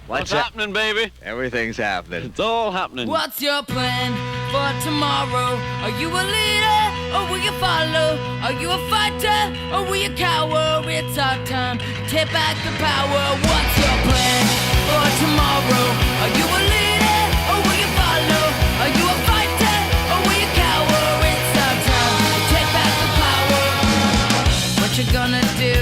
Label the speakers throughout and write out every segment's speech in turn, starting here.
Speaker 1: What's happening, baby?
Speaker 2: Everything's happening.
Speaker 1: It's all happening.
Speaker 3: What's your plan for tomorrow? Are you a leader or will you follow? Are you a fighter or will you cower? It's our time to take back the power. What's your plan for tomorrow? Are you a leader or will you follow? Are you a fighter or will you cower? It's our time to take back the power. What you gonna do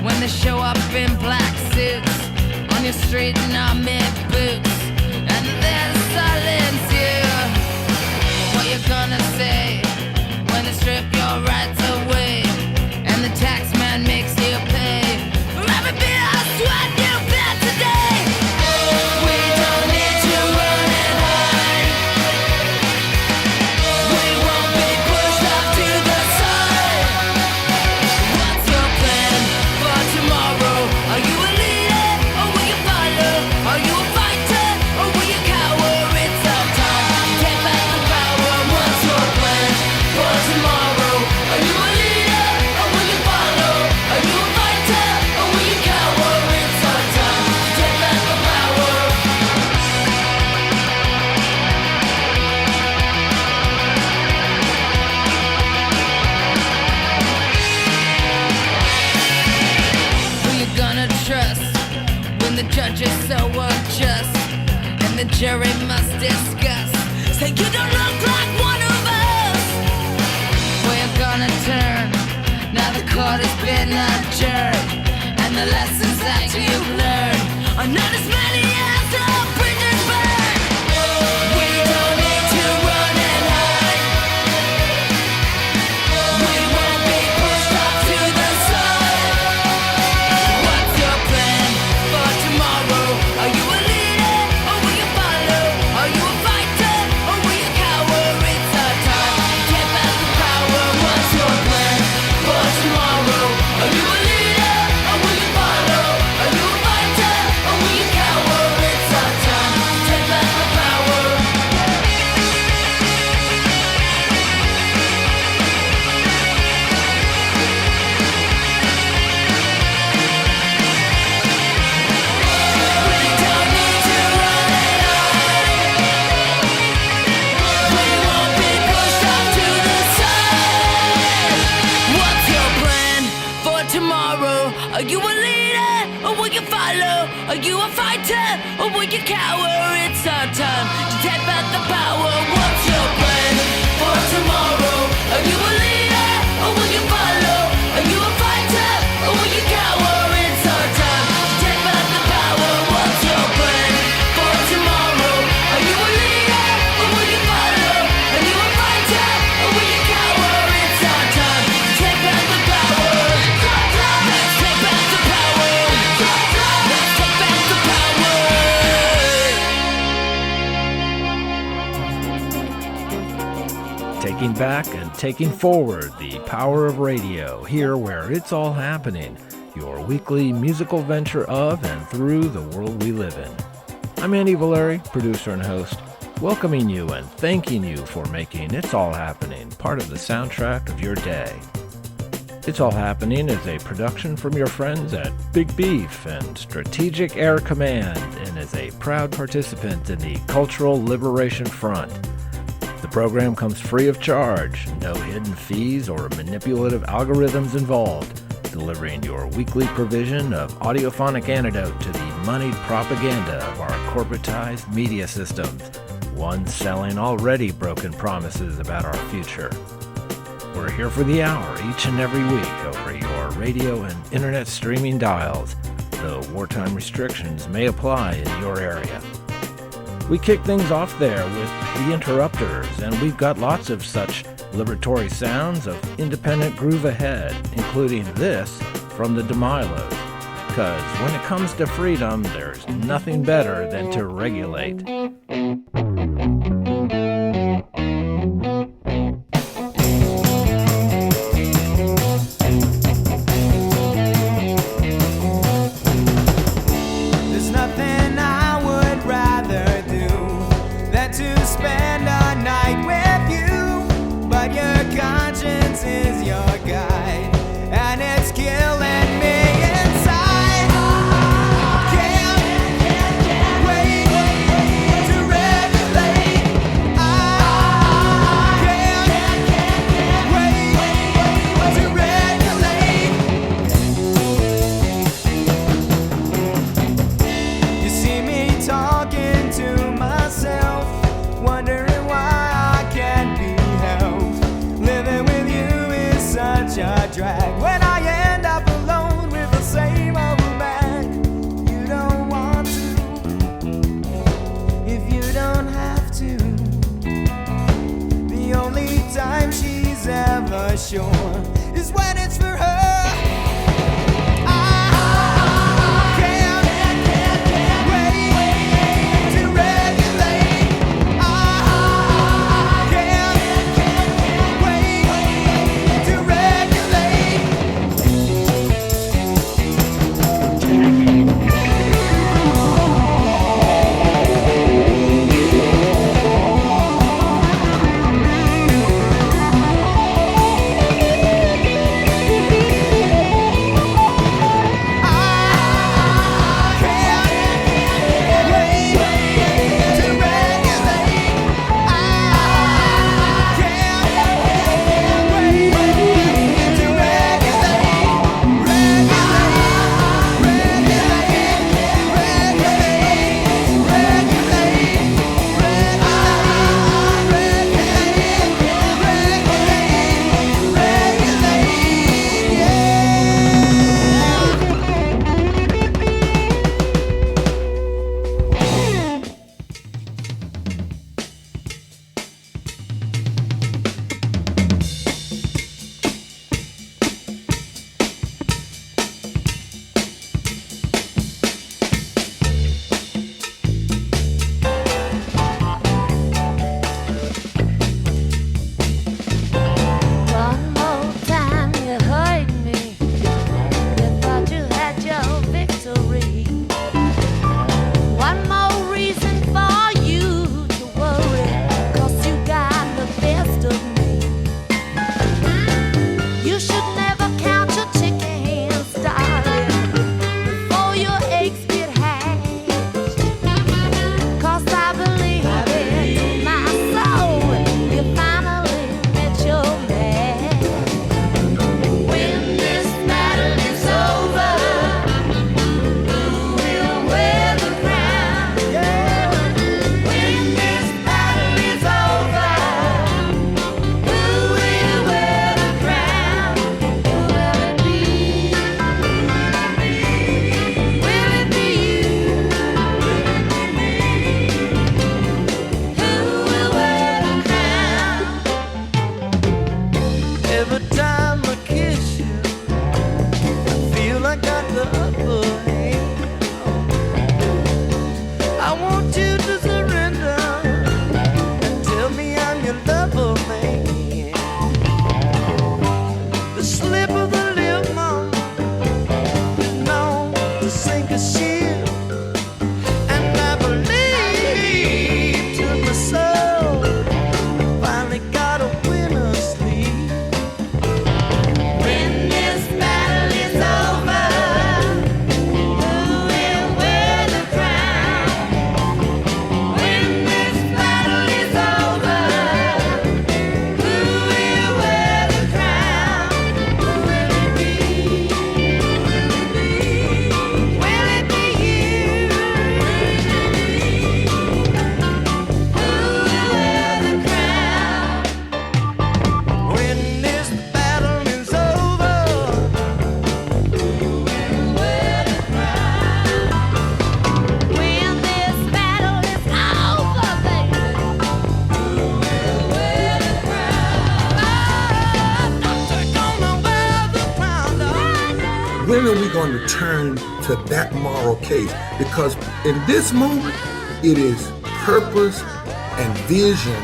Speaker 3: when they show up in black suits on your street in army boots and then silence you? What you gonna say when they strip your rights away and the tax man makes you pay for every bit of sweat you bled today? We don't need to run and hide. We won't be pushed off to the side. What's your plan for tomorrow? Are you a leader or will you follow? Are you a fighter or will you cower? It's our time to take back the power. What's your plan for tomorrow? Are you a leader or will you follow? Are you a fighter or will you cower? It's our time to take back the power. Who you gonna trust when the judge is so unjust and the jury must discuss? Say you don't look like one of us. Where you gonna turn? Now the court has been adjourned and the lessons that you've learned are not as many as the bridges burned. We don't need to run and hide. We won't be pushed off to the side. What's your plan for tomorrow? Are you a leader or will you follow? Are you a fighter or will you cower? It's our time to take back the power. What's your plan for tomorrow? Are you a leader or will you follow? Are you a fighter or will you cower? It's our time to take back the power. We don't need to run and hide. We won't be pushed off to the side. What's your plan for tomorrow? Are you a leader or will you follow? Are you a fighter or will you cower? It's our time to take back the power. What's your plan for tomorrow? Are you a leader or will you follow? Are you a fighter or will you cower? It's our time to take back the power. What's your plan for tomorrow? Are you a leader or will you follow? Are you a fighter or will you cower? It's our time to take back the power. Let's take back the power. Let's take back the power.
Speaker 4: Taking back and taking forward the power of radio, here where it's all happening, your weekly musical venture of and through the world we live in. I'm Andy Valeri, producer and host, welcoming you and thanking you for making It's All Happening part of the soundtrack of your day. It's All Happening is a production from your friends at Big Beef and Strategic Air Command and is a proud participant in the Cultural Liberation Front. The program comes free of charge, no hidden fees or manipulative algorithms involved, delivering your weekly provision of audiophonic antidote to the moneyed propaganda of our corporatized media systems, one selling already broken promises about our future. We're here for the hour each and every week over your radio and internet streaming dials, though wartime restrictions may apply in your area. We kick things off there with The Interrupters, and we've got lots of such liberatory sounds of independent groove ahead, including this from the Demilos. Because when it comes to freedom, there's nothing better than to regulate.
Speaker 5: There's nothing I would rather do than to spend a night with you, but your conscience is your guide, and it's killing me inside. Can't sure is when it's for her.
Speaker 1: When are we going to turn to that moral case? Because in this moment, it is purpose and vision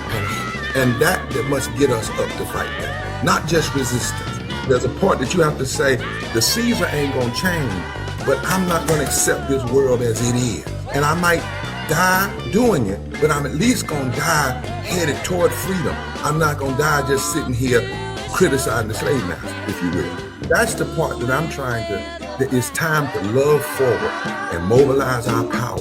Speaker 1: and that must get us up to fight that, not just resistance. There's a part that you have to say, the Caesar ain't going to change, but I'm not going to accept this world as it is. And I might die doing it, but I'm at least going to die headed toward freedom. I'm not going to die just sitting here criticizing the slave master, if you will. That's the part that I'm trying to, that it's time to love forward and mobilize our power.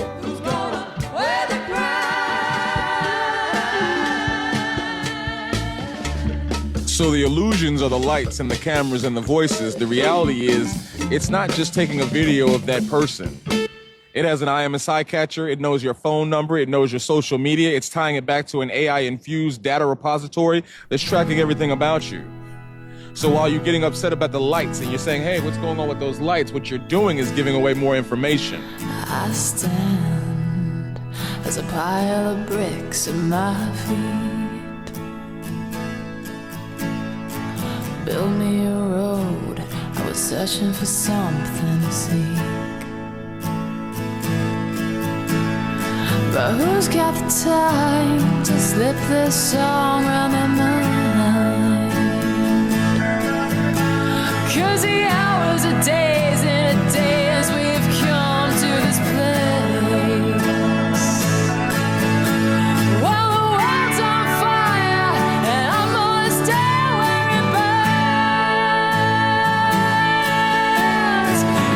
Speaker 2: So the illusions are the lights and the cameras and the voices. The reality is, it's not just taking a video of that person. It has an IMSI catcher, it knows your phone number, it knows your social media, it's tying it back to an AI-infused data repository that's tracking everything about you. So while you're getting upset about the lights and you're saying, hey, what's going on with those lights? What you're doing is giving away more information.
Speaker 6: I stand as a pile of bricks at my feet. build me a road. I was searching for something to seek. But who's got the time to slip this song around my mind? 'Cause the hours are days and a days we've come to this place. Well, the world's on fire and I'm gonna stay where it burns.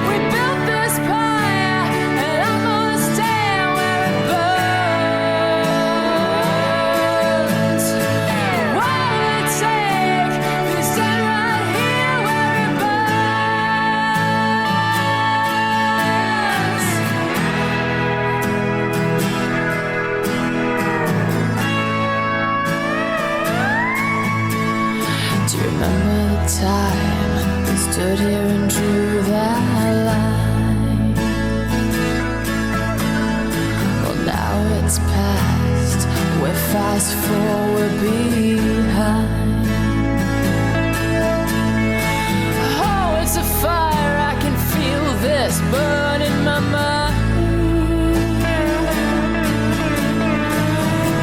Speaker 6: We built this pyre and I'm gonna stay where it burns. What will it take to stand right here where it burns? Do you remember the time we stood here and drew that line? Well, now it's past, we're fast forward behind. Oh, it's a fire, I can feel this burn in my mind.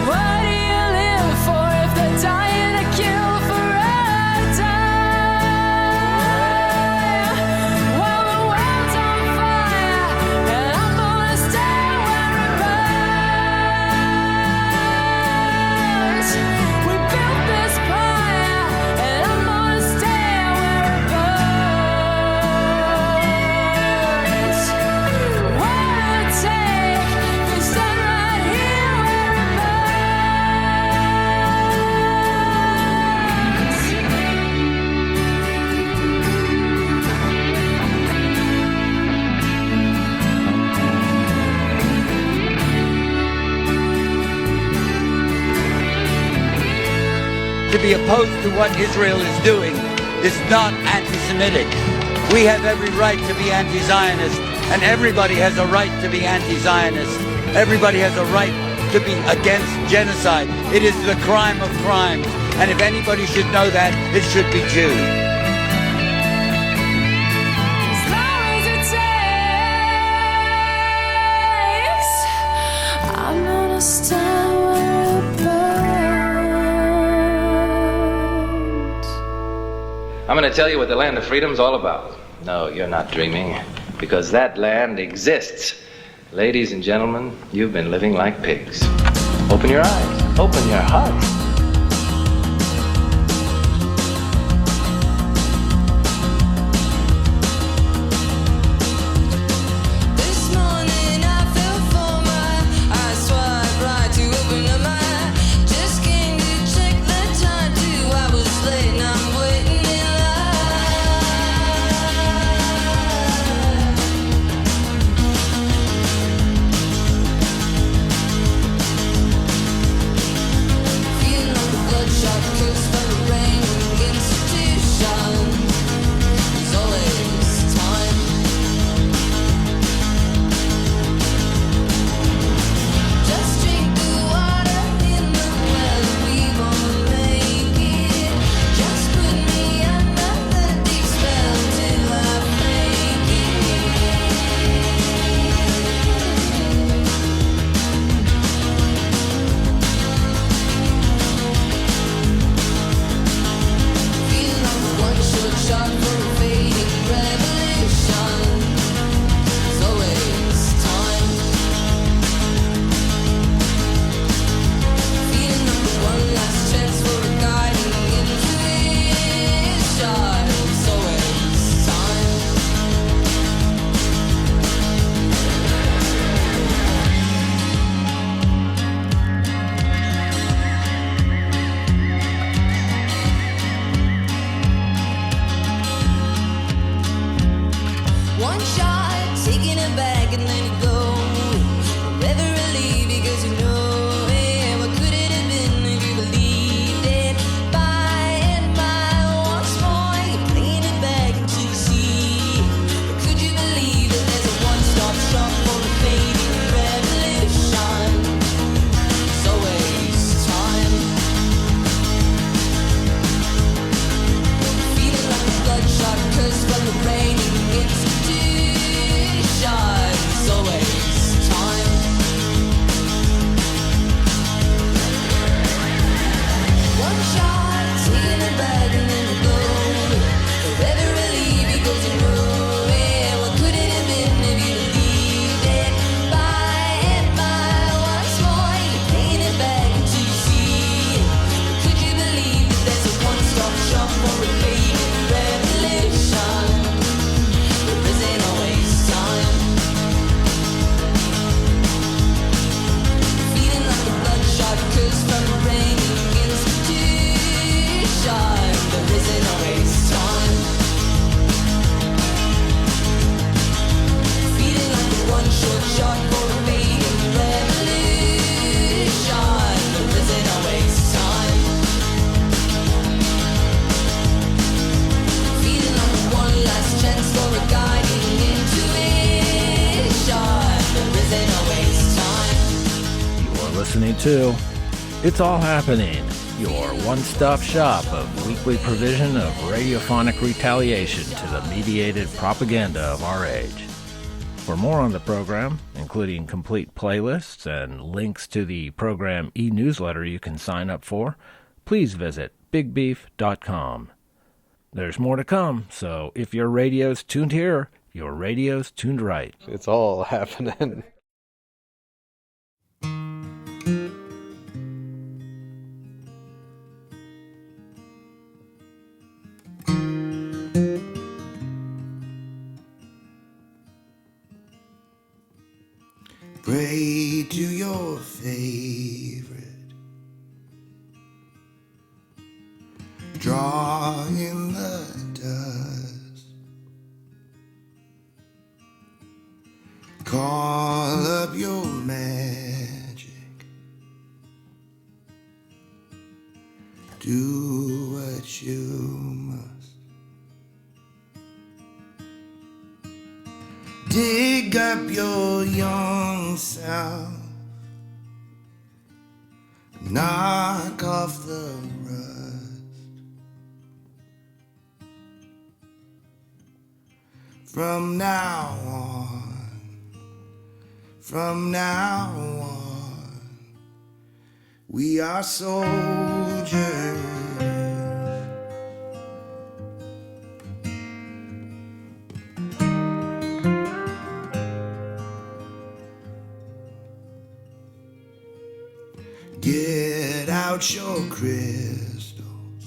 Speaker 6: What do you live for if they're dying to kill for a time? Well, the world's on fire and I'm gonna stay where it burns. We built this pyre and I'm gonna stay where it burns. What will it take to stand right here where it burns?
Speaker 7: To be opposed to what Israel is doing is not anti-Semitic. We have every right to be anti-Zionist, and everybody has a right to be anti-Zionist. Everybody has a right to be against genocide. It is the crime of crimes, and if anybody should know that, it should be Jews.
Speaker 6: As long as it takes, I'm gonna stand where it burns.
Speaker 8: I'm going to tell you what the land of freedom's all about. No, you're not dreaming, because that land exists. Ladies and gentlemen, you've been living like pigs. Open your eyes, open your hearts.
Speaker 3: This morning I fell for my eyes swiped right to open up my eye. Just came to check the time too. I was late and I'm waiting in feeling like a bloodshot curse from the rain institution. There's always time. Just drink the water in the well, we won't make it. Just put me under the deep spell till I break it. Feeling like one short shot for a fading revolution. There's always time. Feeling like one last chance for a guiding intuition. There's always time. One shot, taking it back and let it go. Forever relieved because you know it. What could it have been if you believed it? By and by, once more, you're playing it back into the sea. But could you believe that there's a one-stop shop for a fading revolution? There's always time.
Speaker 4: listening to It's All Happening, your one-stop shop of weekly provision of radiophonic retaliation to the mediated propaganda of our age. For more on the program, including complete playlists and links to the program e-newsletter you can sign up for, please visit bigbeef.com. There's more to come, so if your radio's tuned here, your radio's tuned right.
Speaker 9: It's all happening.
Speaker 10: Pray to your favorite. Draw in the dust. Call up your magic. Do what you must. Dig up your young self. Knock off the rust. From now on, we are soldiers. Get out your crystals.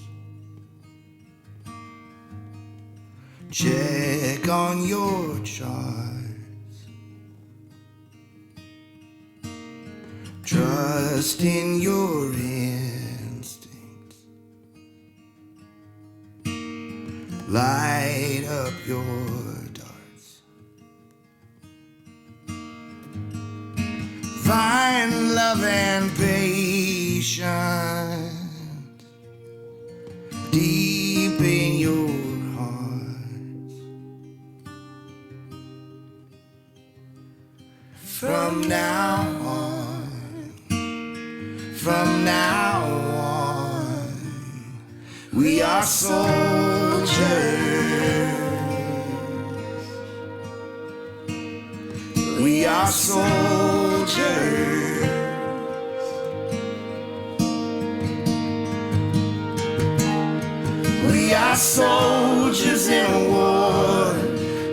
Speaker 10: Check on your charts. Trust in your instincts. Light up your darts. Find love and patience deep in your hearts. From now on, we are soldiers. We are soldiers. We are soldiers in a war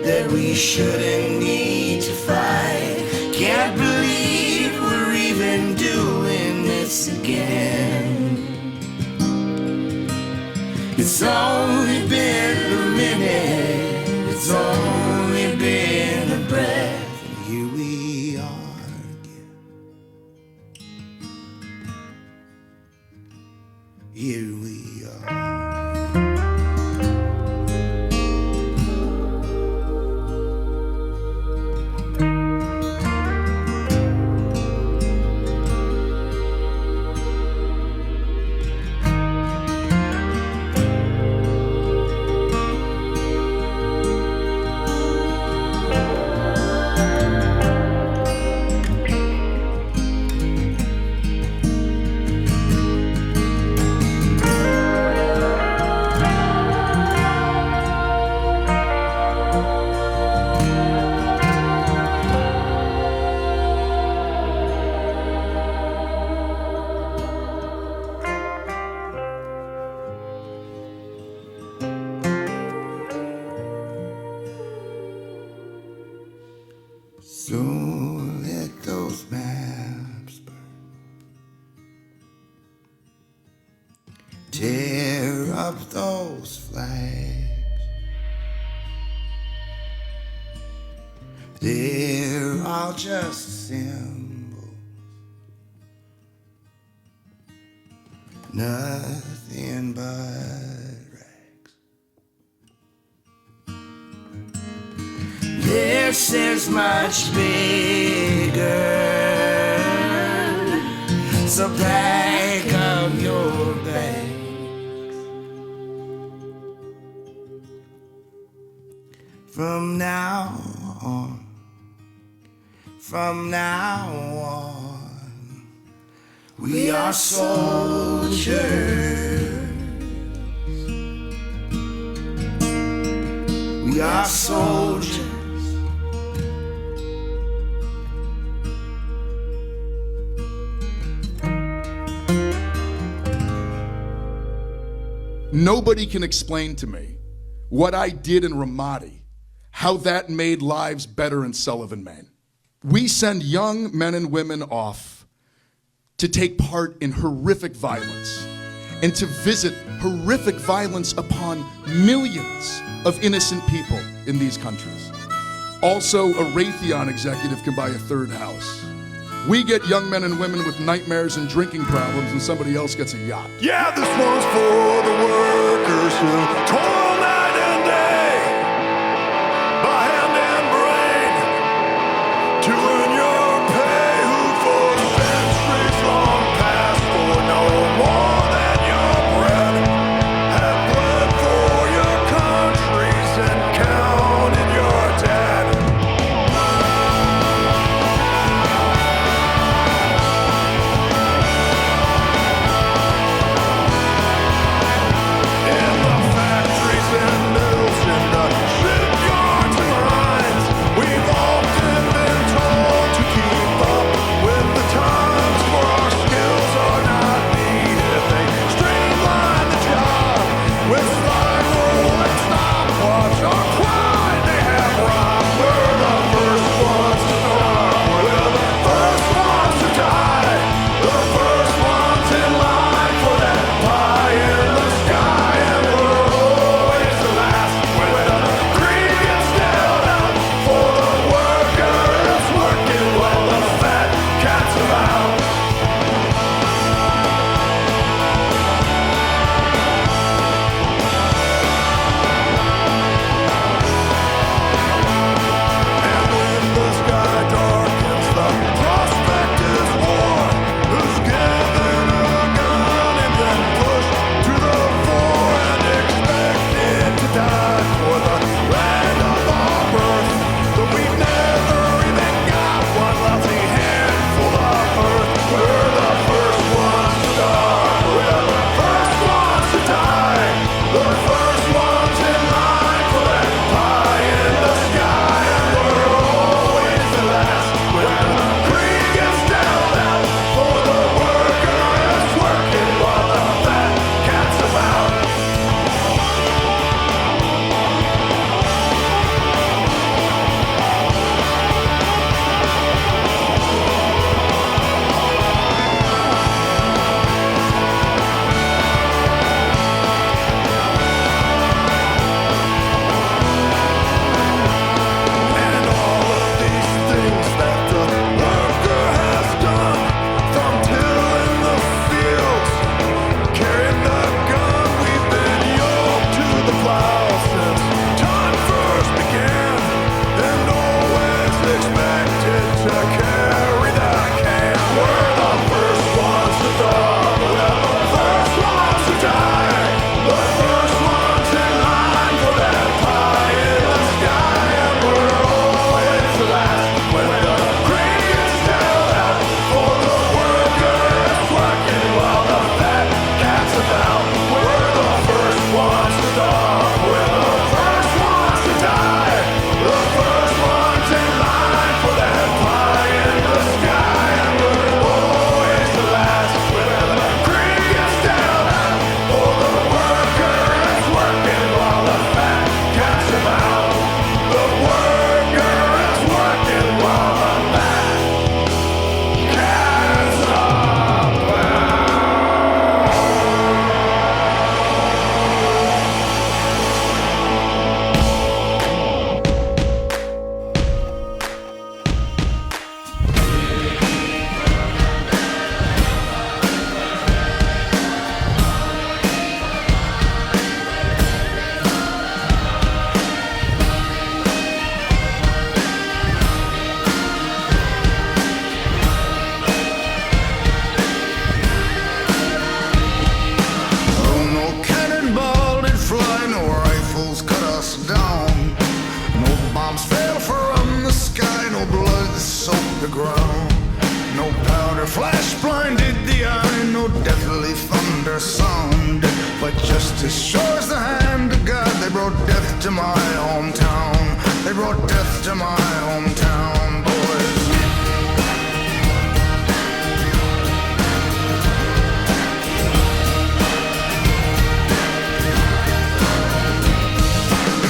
Speaker 10: that we shouldn't need to fight. Can't believe we're even doing this again. It's only been a minute. It's only been a breath. And here we are again. Here we are. So let those maps burn. Tear up those flags. They're all just symbols. Nothing but rags. This is much bigger. So pack up your bags. From now on, We are soldiers. We are soldiers.
Speaker 11: Nobody can explain to me what I did in Ramadi, how that made lives better in Sullivan, Maine. We send young men and women off to take part in horrific violence and to visit horrific violence upon millions of innocent people in these countries. Also, a Raytheon executive can buy a third house. We get young men and women with nightmares and drinking problems, and somebody else gets a yacht.
Speaker 12: Yeah, this one's for the workers who toil night and day, by hand and brain, to earn your pay, who for centuries long past, for no more than your bread, have bled for your countries and counted your dead. No powder flash blinded the eye, no deathly thunder sound. But just as sure as the hand of God, they brought death to my hometown. They brought death to my hometown, boys.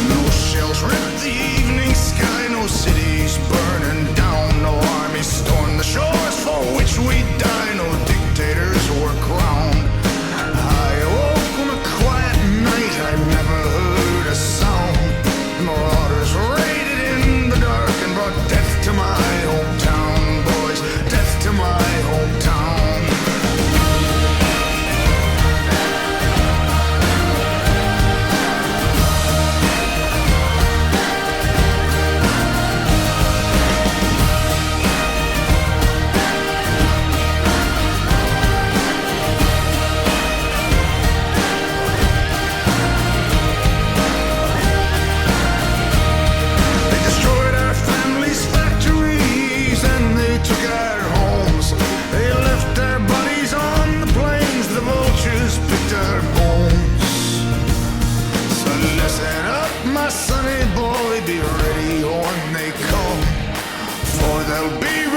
Speaker 12: No shells ripped the evening sky, no cities burning down, no armies stormed the shores for which we die, no dictators were crowned. I awoke on a quiet night, I never heard a sound. Marauders raided in the dark and brought death to my hometown, boys, death to my hometown.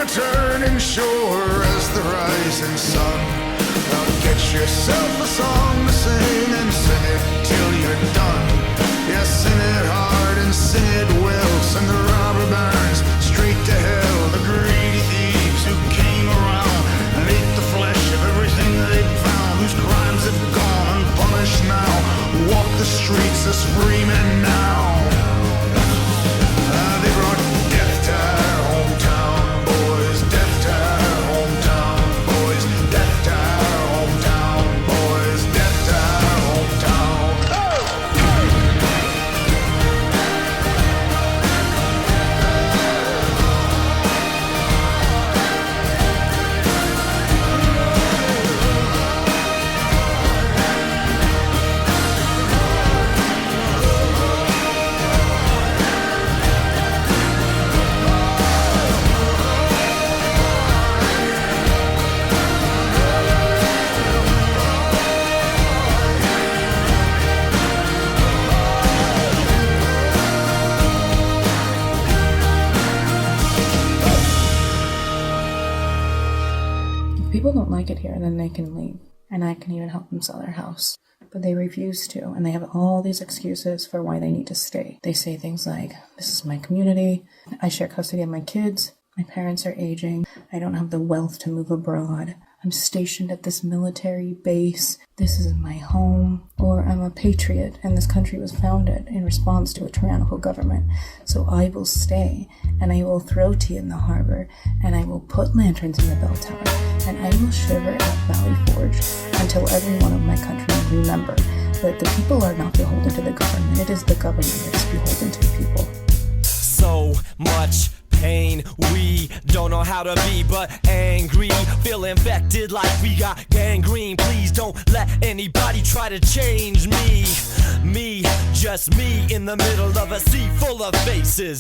Speaker 12: Returning sure as the rising sun. Now get yourself a song to sing and sing it till you're done. Yeah, sing it hard and sing it well. Send the robber barons straight to hell. The greedy thieves who came around and ate the flesh of everything they found. Whose crimes have gone unpunished now. Walk the streets a screaming now. They brought death to our hometown. Death to our hometown, boys. Death to our hometown, boys. Death to our hometown.
Speaker 13: People don't like it here, then they can leave. And I can even help them sell their house. But they refuse to, and they have all these excuses for why they need to stay. They say things like, this is my community, I share custody of my kids, my parents are aging, I don't have the wealth to move abroad, I'm stationed at this military base, this is my home, or I'm a patriot and this country was founded in response to a tyrannical government, so I will stay, and I will throw tea in the harbor, and I will put lanterns in the bell tower, and I will shiver at Valley Forge until every one of my countrymen remember that the people are not beholden to the government, it is the government that is beholden to the people.
Speaker 14: So much pain, we don't know how to be but angry, feel infected like we got gangrene. Please don't let anybody try to change me, just me in the middle of a sea full of faces,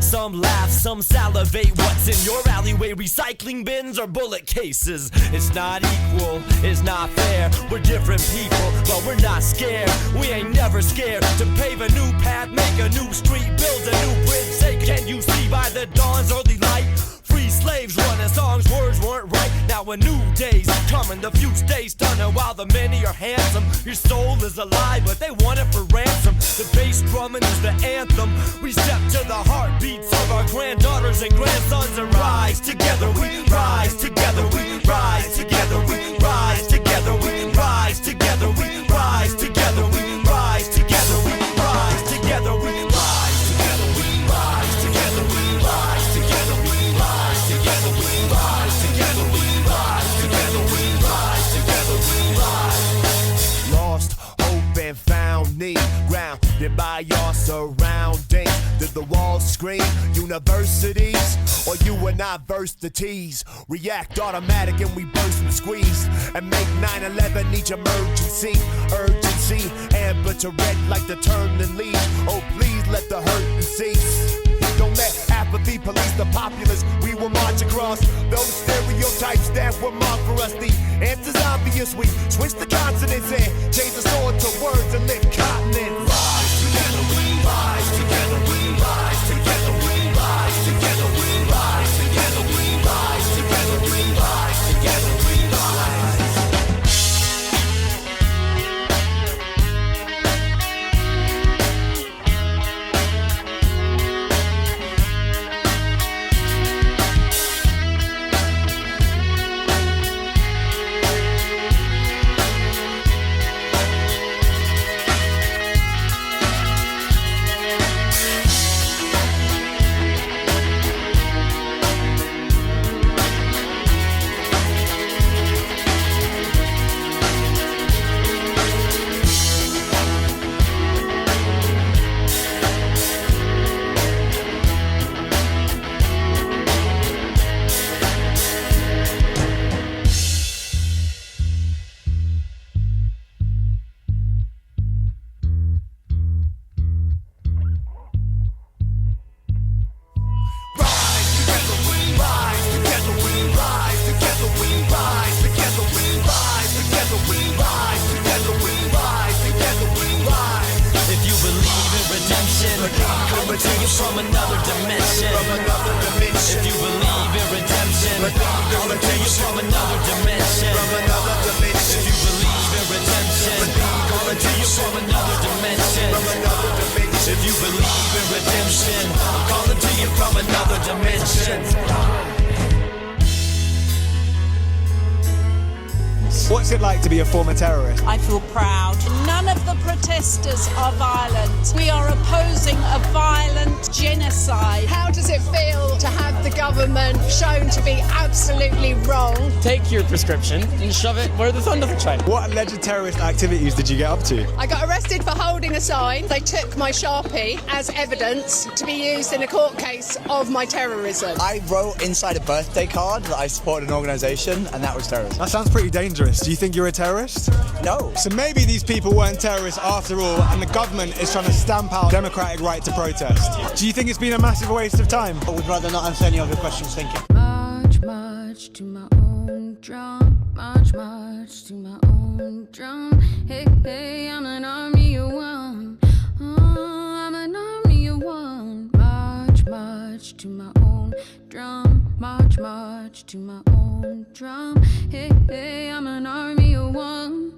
Speaker 14: some laugh, some salivate. What's in your alleyway, recycling bins or bullet cases? It's not equal, it's not fair, we're different people but we're not scared, we ain't never scared to pave a new path, make a new street, build a new bridge. Say, can you see by the dawn's early light? Free slaves running songs, words weren't right. Now a new day's coming, the few stay stunning while the many are handsome. Your soul is alive, but they want it for ransom. The bass drumming is the anthem. We step to the heartbeats of our granddaughters and grandsons and rise together. We rise together. We rise together. We rise together. We rise together. We rise together. We rise together. We rise together. We rise together. We rise together. We rise together. We rise together. We rise together. We rise together. We rise together. We rise. Lost hope and found need, grounded by your surroundings. Did the walls scream universities, or you and I verse the T's? React automatic and we burst and squeeze and make 9/11 each emergency. Urgency, amber to red like the turning leaves. Oh please let the hurting cease. Don't let
Speaker 12: apathy, police the populace. We will march across those stereotypes that were marked for us. The answer's obvious. We switch the consonants and change the sword to words and lift continents. Rise together, we rise together, we rise together, we rise together, we rise together, we rise together, we rise together, we rise.
Speaker 15: What's it like to be a former terrorist?
Speaker 16: I feel proud. None of the protesters are violent. We are opposing a violent genocide. How does it feel to have the government shown to be absolutely wrong?
Speaker 15: Take your prescription and shove it where the thunder train. What alleged terrorist activities did you get up to?
Speaker 16: I got arrested for holding a sign. They took my Sharpie as evidence to be used in a court case of my terrorism.
Speaker 15: I wrote inside a birthday card that I supported an organisation, and that was terrorism. That sounds pretty dangerous. Do you think you're a terrorist? No. So maybe these people weren't terrorists after all, and the government is trying to stamp out democratic right to protest. Do you think it's been a massive waste of time? I would rather not answer any of your questions, thank you.
Speaker 6: March, march to my own drum. March, march to my own drum. Hey, hey, I'm an army of one. Oh, I'm an army of one. March, march to my own drum. March, march to my own drum. Hey, hey, I'm an army of one.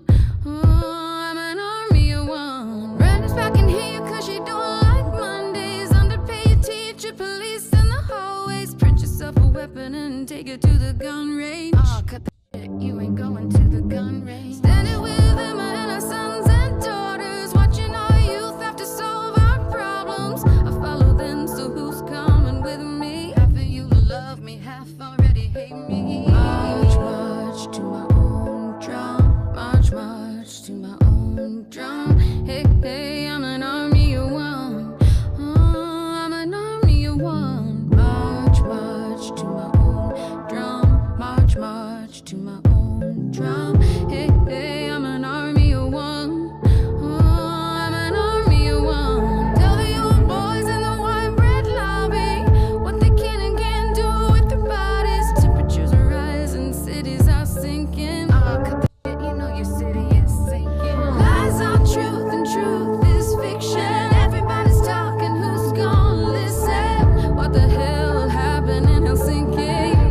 Speaker 6: Oh, I'm an army of one. Brandon's back in here cause you don't like Mondays. Underpaid teacher, police in the hallways. Print yourself a weapon and take it to the gun range. Oh, cut the shit, you ain't going to the gun range. Standing with them and our sons and daughters. Watching our youth have to solve our problems. I follow them, so who's coming with me? Half of you love me, half already hate me. March, march to my own drum. March, march to my own drum. Hey, hey, I'm an army of one. Oh, I'm an army of one. March, march to my own drum. March, march to my own drum. Hey, hey, I'm an army of one. Oh, I'm an army of one. Tell the old boys in the white bread lobby what they can and can't do with their bodies. Temperatures are rising, cities are sinking. Oh, cut the shit, you know your city is sinking. Lies are truth and truth is fiction. Everybody's talking, who's gonna listen? What the hell happened in Helsinki?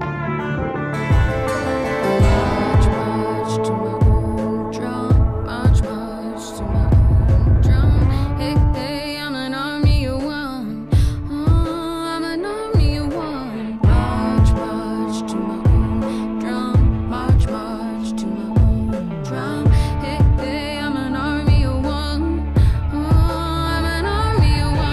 Speaker 6: March, march to my own drum. March, march to my own drum. Hey, hey, I'm an army of one. Oh, I'm an army of one. March, march to my own drum. March, march to my own drum. Hey, hey, I'm an army of one. Oh, I'm an army of one.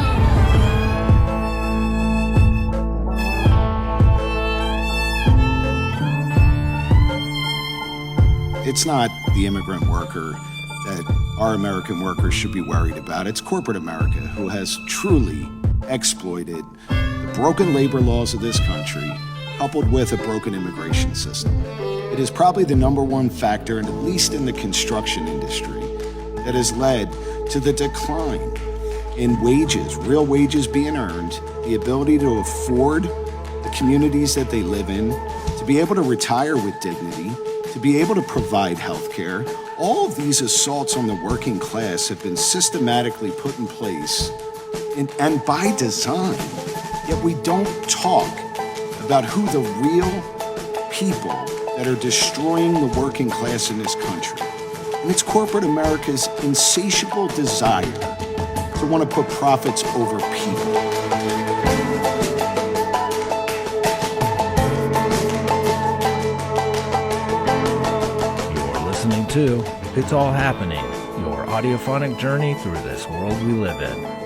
Speaker 17: It's not the immigrant worker that our American workers should be worried about. It's corporate America who has truly exploited the broken labor laws of this country, coupled with a broken immigration system. It is probably the number one factor, and at least in the construction industry, that has led to the decline in wages, real wages being earned, the ability to afford the communities that they live in, to be able to retire with dignity, to be able to provide health care. All of these assaults on the working class have been systematically put in place and by design. Yet we don't talk about who the real people that are destroying the working class in this country. And it's corporate America's insatiable desire to want to put profits over people.
Speaker 4: You're listening to It's All Happening, your audiophonic journey through this world we live in.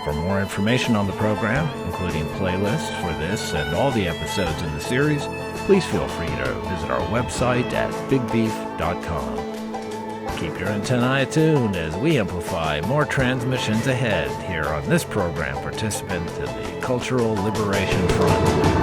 Speaker 4: For more information on the program, including playlists for this and all the episodes in the series, please feel free to visit our website at bigbeef.com. Keep your antennae tuned as we amplify more transmissions ahead here on this program participant in the Cultural Liberation Front.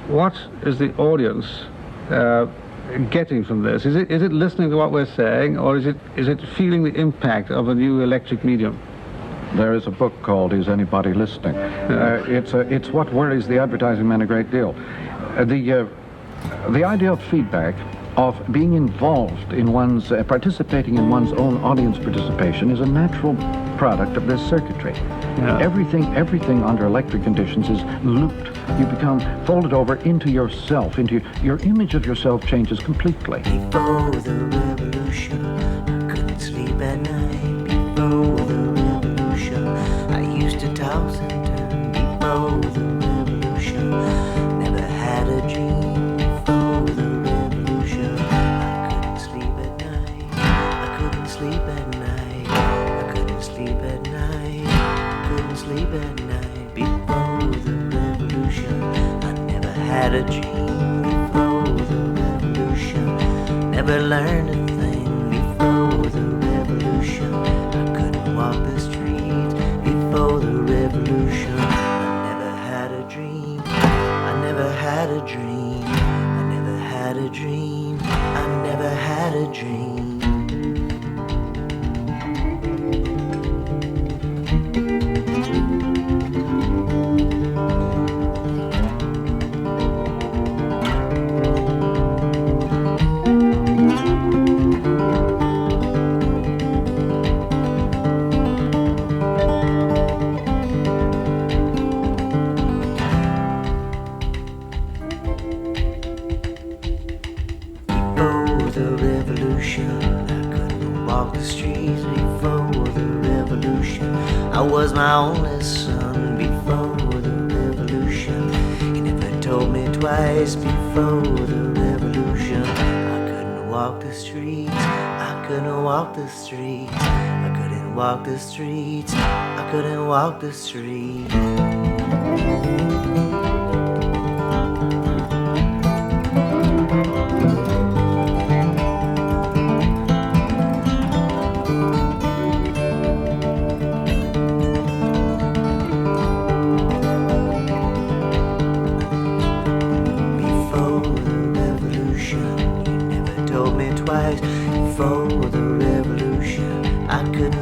Speaker 18: what is the audience getting from this? Is it listening to what we're saying, or is it feeling the impact of a new electric medium?
Speaker 19: There is a book called Is Anybody Listening? It's what worries the advertising man a great deal. The idea of feedback, of being involved in one's, participating in one's own audience participation is a natural product of this circuitry. Yeah. Everything under electric conditions is looped. You become folded over into yourself, into your image of yourself changes completely.
Speaker 10: Before the revolution, I couldn't sleep at night. Before the revolution, I used to toss and turn. Before the revolution, never had a dream. Before the revolution, I couldn't sleep at night. I couldn't sleep at night. I couldn't sleep at night. I couldn't sleep at night. Before the revolution, I never had a dream. Before the revolution, never learned a thing. Before the revolution, I couldn't walk the streets. Before the revolution, I never had a dream. I never had a dream. I never had a dream. I never had a dream. I was my only son before the revolution. He never told me twice before the revolution. I couldn't walk the streets. I couldn't walk the streets. I couldn't walk the streets. I couldn't walk the streets.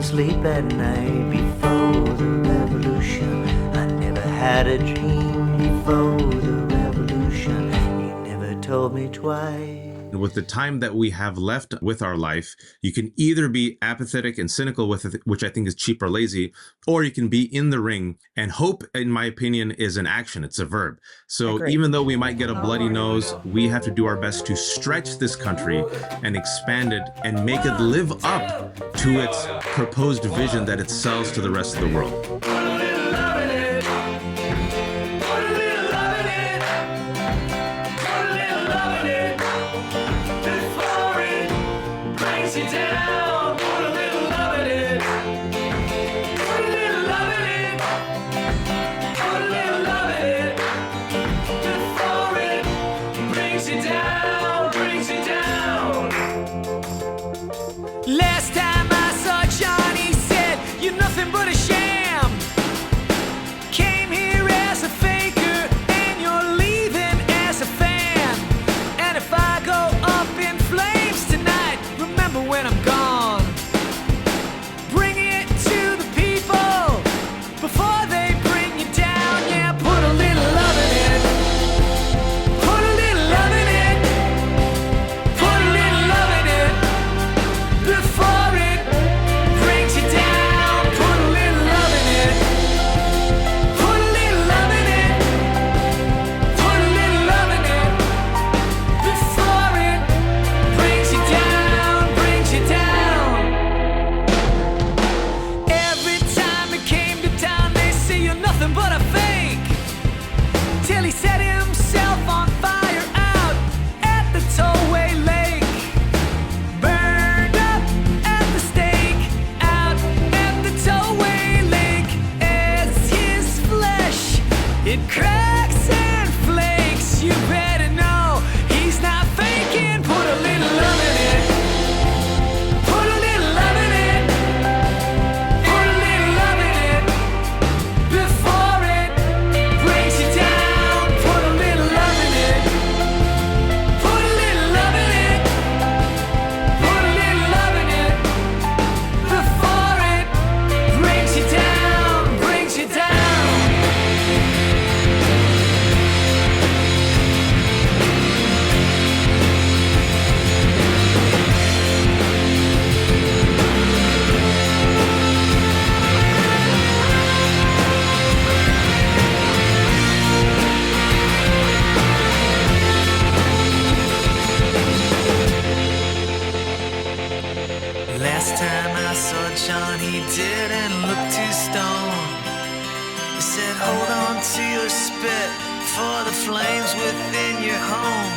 Speaker 10: Sleep at night before the revolution. I never had a dream before the revolution. You never told me twice.
Speaker 20: With the time that we have left with our life, you can either be apathetic and cynical with it, which I think is cheap or lazy, or you can be in the ring. And hope, in my opinion, is an action. It's a verb. So
Speaker 21: Agreed.
Speaker 20: Even though we might get a bloody nose, we have to do our best to stretch this country and expand it and make it live up to its proposed vision that it sells to the rest of the world.
Speaker 5: Last time I saw Johnny said, "You're nothing but a sham."
Speaker 10: didn't look too stoned. He said, hold on to your spit for the flames within your home.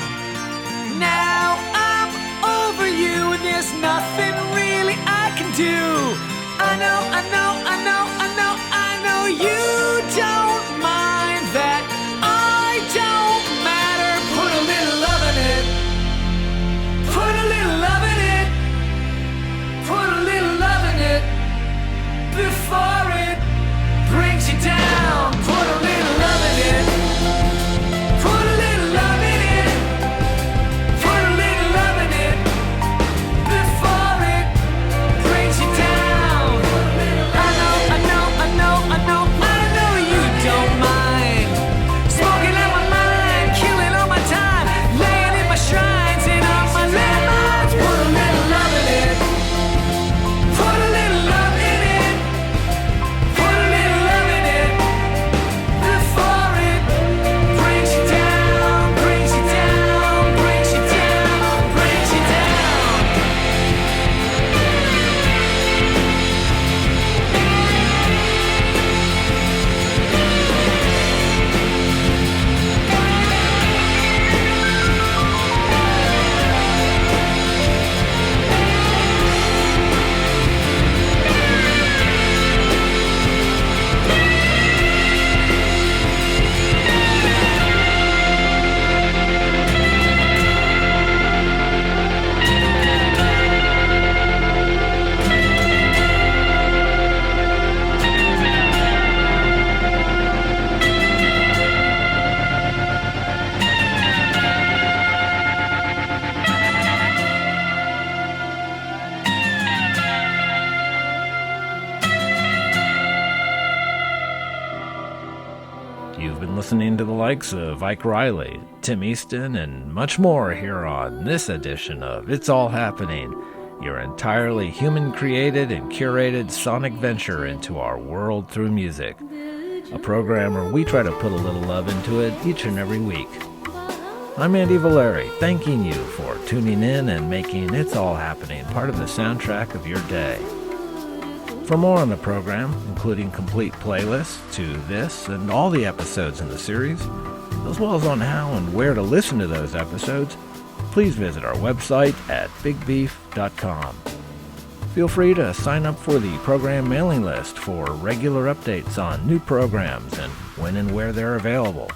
Speaker 5: Now I'm over you and there's nothing really I can do. I know you don't mind that I don't matter. Put a little love in it. Put a little love in it. Put a little love in it before it brings you down. Put a little love in it. Put a little love in it. Put a little love in it before it brings you down. I know you don't mind. Smoking out my mind, killing all my time, laying in my shrines and on my landmines. Put a little love in it. Put a little love in it. Put a little love in it before it brings you down, brings you down, brings you down, brings you down.
Speaker 4: You've been listening to the likes of Ike Reilly, Tim Easton, and much more here on this edition of It's All Happening, your entirely human-created and curated sonic venture into our world through music. A program where we try to put a little love into it each and every week. I'm Andy Valeri, thanking you for tuning in and making It's All Happening part of the soundtrack of your day. For more on the program, including complete playlists to this and all the episodes in the series, as well as on how and where to listen to those episodes, please visit our website at bigbeef.com. Feel free to sign up for the program mailing list for regular updates on new programs and when and where they're available.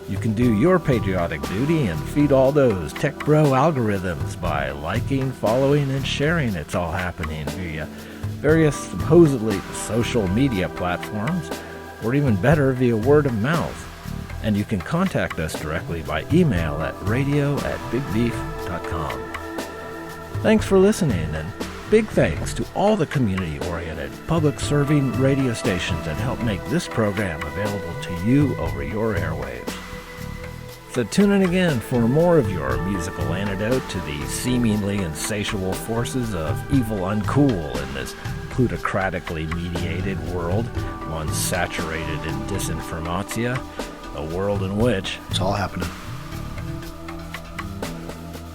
Speaker 4: You can do your patriotic duty and feed all those tech bro algorithms by liking, following, and sharing It's All Happening via various supposedly social media platforms, or even better, via word of mouth. And you can contact us directly by email at radio@bigbeef.com. Thanks for listening, and big thanks to all the community-oriented, public-serving radio stations that help make this program available to you over your airwaves. So tune in again for more of your musical antidote to the seemingly insatiable forces of evil uncool in this plutocratically mediated world, one saturated in disinformatia, a world in which
Speaker 9: it's all happening.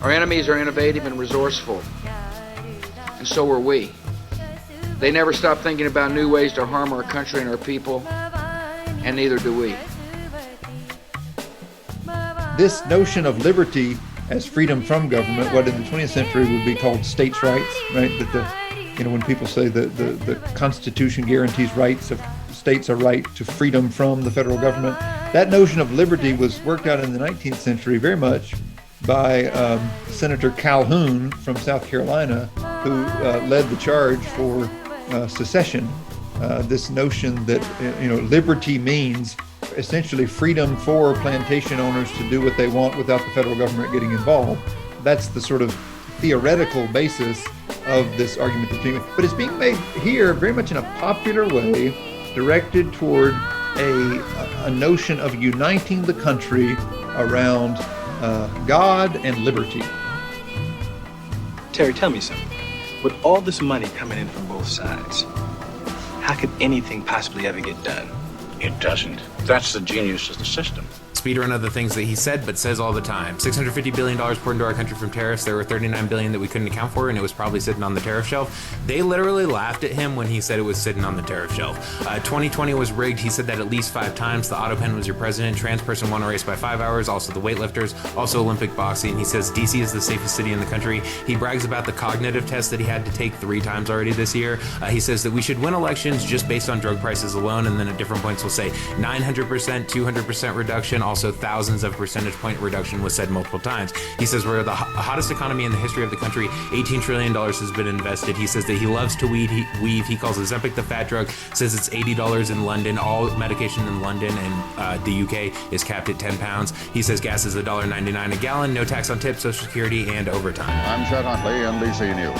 Speaker 21: Our enemies are innovative and resourceful, and so are we. They never stop thinking about new ways to harm our country and our people, and neither do we.
Speaker 22: This notion of liberty as freedom from government, what in the 20th century would be called states' rights, right? That when people say the Constitution guarantees rights of states a right to freedom from the federal government, that notion of liberty was worked out in the 19th century very much by Senator Calhoun from South Carolina, who led the charge for secession. This notion that liberty means essentially freedom for plantation owners to do what they want without the federal government getting involved. That's the sort of theoretical basis of this argument that's being made. But it's being made here very much in a popular way, directed toward a notion of uniting the country around God and liberty.
Speaker 23: Terry, tell me something. With all this money coming in from both sides, how could anything possibly ever get done?
Speaker 24: It doesn't. That's the genius of the system.
Speaker 1: speedrun of the things that he said, but says all the time. $650 billion poured into our country from tariffs. There were $39 billion that we couldn't account for, and it was probably sitting on the tariff shelf. They literally laughed at him when he said it was sitting on the tariff shelf. 2020 was rigged. He said that at least 5 times. The Autopen was your president. Trans person won a race by 5 hours. Also the weightlifters. Also Olympic boxing. He says DC is the safest city in the country. He brags about the cognitive test that he had to take 3 times already this year. He says that we should win elections just based on drug prices alone, and then at different points will say 900%, 200% reduction. Also thousands of percentage point reduction was said multiple times. He says we're the hottest economy in the history of the country. $18 trillion has been invested. He says that he loves to weave. He calls Ozempic the fat drug. Says it's $80 in London. All medication in London and the UK is capped at 10 pounds. He says gas is $1.99 a gallon. No tax on tips, Social Security, and overtime.
Speaker 2: I'm Chet Huntley, NBC News.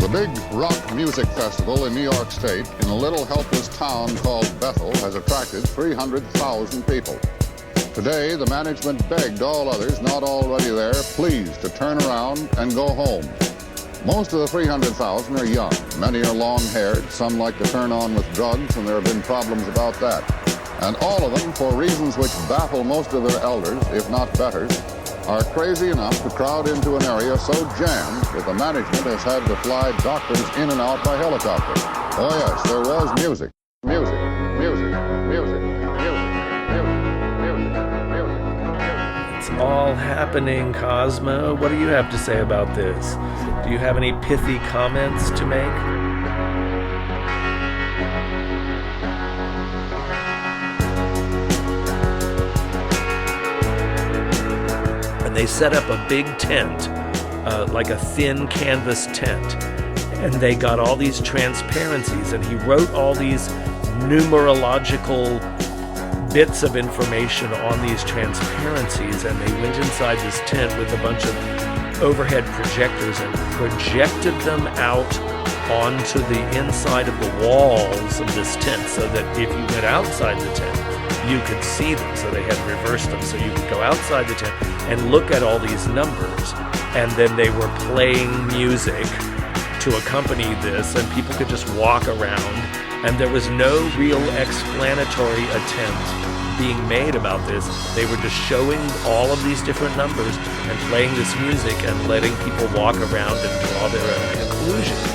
Speaker 2: The big rock music festival in New York State in a little helpless town called Bethel has attracted 300,000 people. Today, the management begged all others not already there, please, to turn around and go home. Most of the 300,000 are young. Many are long-haired. Some like to turn on with drugs, and there have been problems about that. And all of them, for reasons which baffle most of their elders, if not betters, are crazy enough to crowd into an area so jammed that the management has had to fly doctors in and out by helicopter. Oh yes, there was music. Music, music, music, music, music, music.
Speaker 4: It's all happening, Cosmo. What do you have to say about this? Do you have any pithy comments to make? And they set up a big tent, like a thin canvas tent. And they got all these transparencies, and he wrote all these numerological bits of information on these transparencies, and they went inside this tent with a bunch of overhead projectors and projected them out onto the inside of the walls of this tent, so that if you went outside the tent, you could see them. So they had reversed them, so you could go outside the tent and look at all these numbers, and then they were playing music to accompany this, and people could just walk around, and there was no real explanatory attempt being made about this. They were just showing all of these different numbers and playing this music and letting people walk around and draw their own conclusions.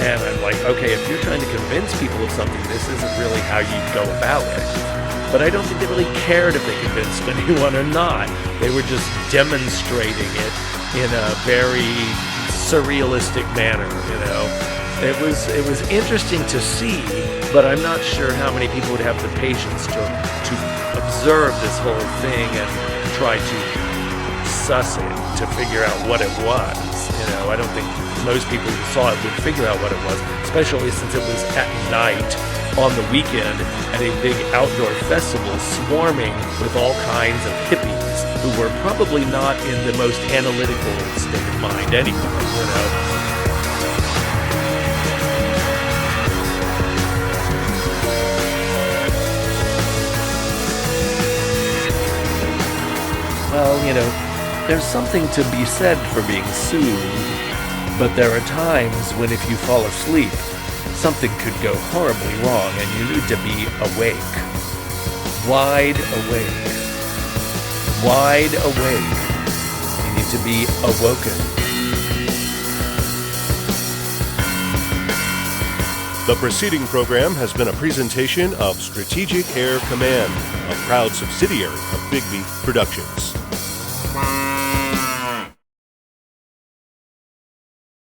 Speaker 4: And I'm like, okay, if you're trying to convince people of something, this isn't really how you go about it. But I don't think they really cared if they convinced anyone or not. They were just demonstrating it in a very surrealistic manner, you know. It was interesting to see, but I'm not sure how many people would have the patience to observe this whole thing and try to suss it, to figure out what it was. You know, I don't think most people who saw it would figure out what it was, especially since it was at night on the weekend at a big outdoor festival swarming with all kinds of hippies who were probably not in the most analytical state of mind anyway, you know. Well, you know, there's something to be said for being soothed, but there are times when if you fall asleep, something could go horribly wrong and you need to be awake. Wide awake. Wide awake. You need to be awoken.
Speaker 7: The preceding program has been a presentation of Strategic Air Command, a proud subsidiary of Bigby Productions.